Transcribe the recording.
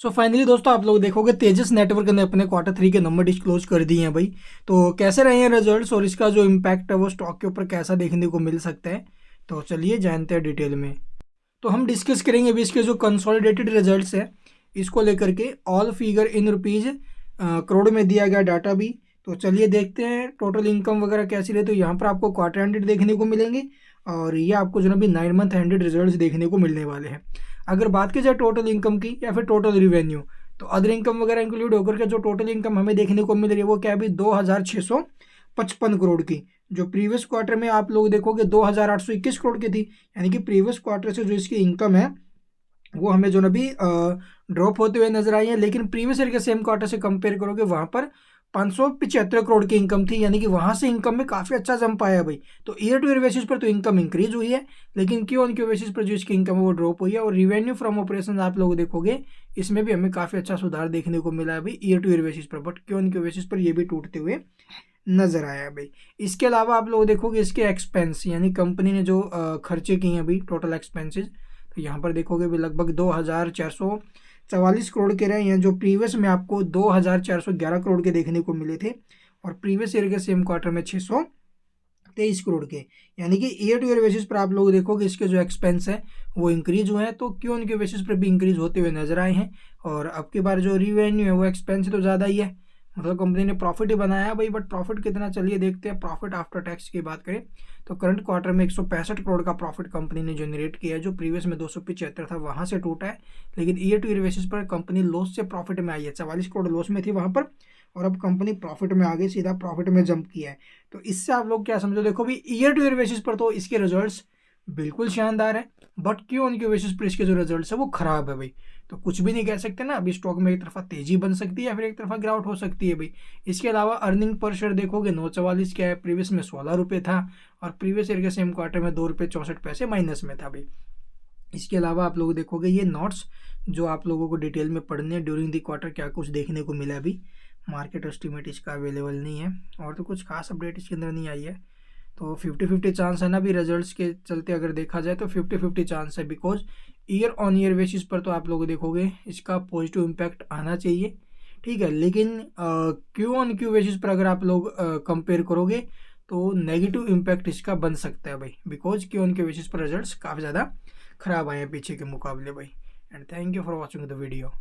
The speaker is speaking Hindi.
सो फाइनली दोस्तों आप लोग देखोगे तेजस नेटवर्क ने अपने क्वार्टर 3 के नंबर डिस्क्लोज कर दिए हैं भाई। तो कैसे रहे हैं रिजल्ट्स और इसका जो इम्पैक्ट है वो स्टॉक के ऊपर कैसा देखने को मिल सकता है, तो चलिए जानते हैं डिटेल में। तो हम डिस्कस करेंगे अभी इसके जो कंसोलिडेटेड रिजल्ट्स है इसको लेकर के, all figure in rupees crore में दिया गया डाटा भी। तो चलिए देखते हैं टोटल इनकम वगैरह कैसी रहे। तो यहाँ पर आपको क्वार्टर एंडेड देखने को मिलेंगे और ये आपको जो ना भी 9 मंथ एंडेड रिजल्ट्स देखने को मिलने वाले हैं। अगर बात की जाए टोटल इनकम की या फिर टोटल रिवेन्यू, तो अदर इनकम वगैरह इंक्लूड होकर के जो टोटल इनकम हमें देखने को मिल रही है वो क्या है अभी 2655 करोड़ की। जो प्रीवियस क्वार्टर में आप लोग देखोगे 2821 करोड़ की थी, यानी कि प्रीवियस क्वार्टर से जो इसकी इनकम है वो हमें जो ना भी ड्रॉप होते हुए नजर आई है। लेकिन प्रीवियस ईयर के सेम क्वार्टर से कंपेयर करोगे वहां पर 575 करोड़ की इनकम थी, यानी कि वहां से इनकम में काफी अच्छा जंप आया है भाई। तो ईयर टू ईयर बेसिस पर तो इनकम इंक्रीज हुई है, लेकिन क्यू ऑन क्यू बेसिस पर जो इसकी इनकम है वो ड्रॉप हुई है। और रिवेन्यू फ्रॉम ऑपरेशन आप लोग देखोगे इसमें भी हमें काफी अच्छा सुधार देखने को मिला है भाई ईयर टू ईयर बेसिस पर, but Q on Q basis पर ये भी टूटते हुए नजर आया है भाई। इसके अलावा आप लोग देखोगे इसके एक्सपेंस, यानी कंपनी ने जो खर्चे किए हैं अभी टोटल एक्सपेंसेस, तो यहाँ पर देखोगे भी लगभग 2444 करोड़ के रहे हैं, जो प्रीवियस में आपको 2411 करोड़ के देखने को मिले थे और प्रीवियस ईयर के सेम क्वार्टर में 623 करोड़ के। यानी कि ईयर टू ईयर बेसिस पर आप लोग देखोगे इसके जो एक्सपेंस है वो इंक्रीज हुए हैं, तो क्यों उनके बेसिस पर भी इंक्रीज होते हुए नजर आए हैं। और अब की बार जो रिवेन्यू है वो एक्सपेंस तो ज़्यादा ही है, मतलब कंपनी ने प्रॉफिट ही बनाया है भाई, बट प्रॉफिट कितना चलिए देखते हैं। प्रॉफिट आफ्टर टैक्स की बात करें तो करंट क्वार्टर में 165 करोड़ का प्रॉफिट कंपनी ने जनरेट किया है, जो प्रीवियस में 275 था वहां से टूटा है। लेकिन ईयर टू ईयर बेसिस पर कंपनी लॉस से प्रॉफिट में आई है, 44 करोड़ लॉस में थी वहां पर और अब कंपनी प्रॉफिट में आ गई, सीधा प्रॉफिट में जंप किया है। तो इससे आप लोग क्या समझो, देखो भी ईयर टू ईयर बेसिस पर तो इसके रिजल्ट्स बिल्कुल शानदार है, बट क्यों उनके बेसिस पर इसके जो रिजल्ट्स है वो खराब है भाई। तो कुछ भी नहीं कह सकते ना, अभी स्टॉक में एक तरफा तेजी बन सकती है या फिर एक तरफा गिरावट हो सकती है भाई। इसके अलावा अर्निंग पर शेयर देखोगे 944 क्या है, प्रीवियस में 16 रुपये था और प्रीवियस ईयर के सेम क्वार्टर में 2 रुपये 64 पैसे माइनस में था भाई। इसके अलावा आप लोग देखोगे ये नोट्स जो आप लोगों को डिटेल में पढ़ने हैं ड्यूरिंग दी क्वार्टर क्या कुछ देखने को मिला, अभी मार्केट एस्टिमेट इसका अवेलेबल नहीं है और तो कुछ खास अपडेट इसके अंदर नहीं आई है। तो 50-50 चांस है ना भी, रिजल्ट्स के चलते अगर देखा जाए तो 50-50 चांस है, because year on year basis पर तो आप लोग देखोगे इसका पॉजिटिव इम्पैक्ट आना चाहिए, ठीक है। लेकिन क्यू ऑन क्यू बेसिस पर अगर आप लोग कंपेयर करोगे तो नेगेटिव इम्पैक्ट इसका बन सकता है भाई, because Q on Q basis पर रिजल्ट्स काफ़ी ज़्यादा खराब आए हैं पीछे के मुकाबले भाई। And thank you for watching the video.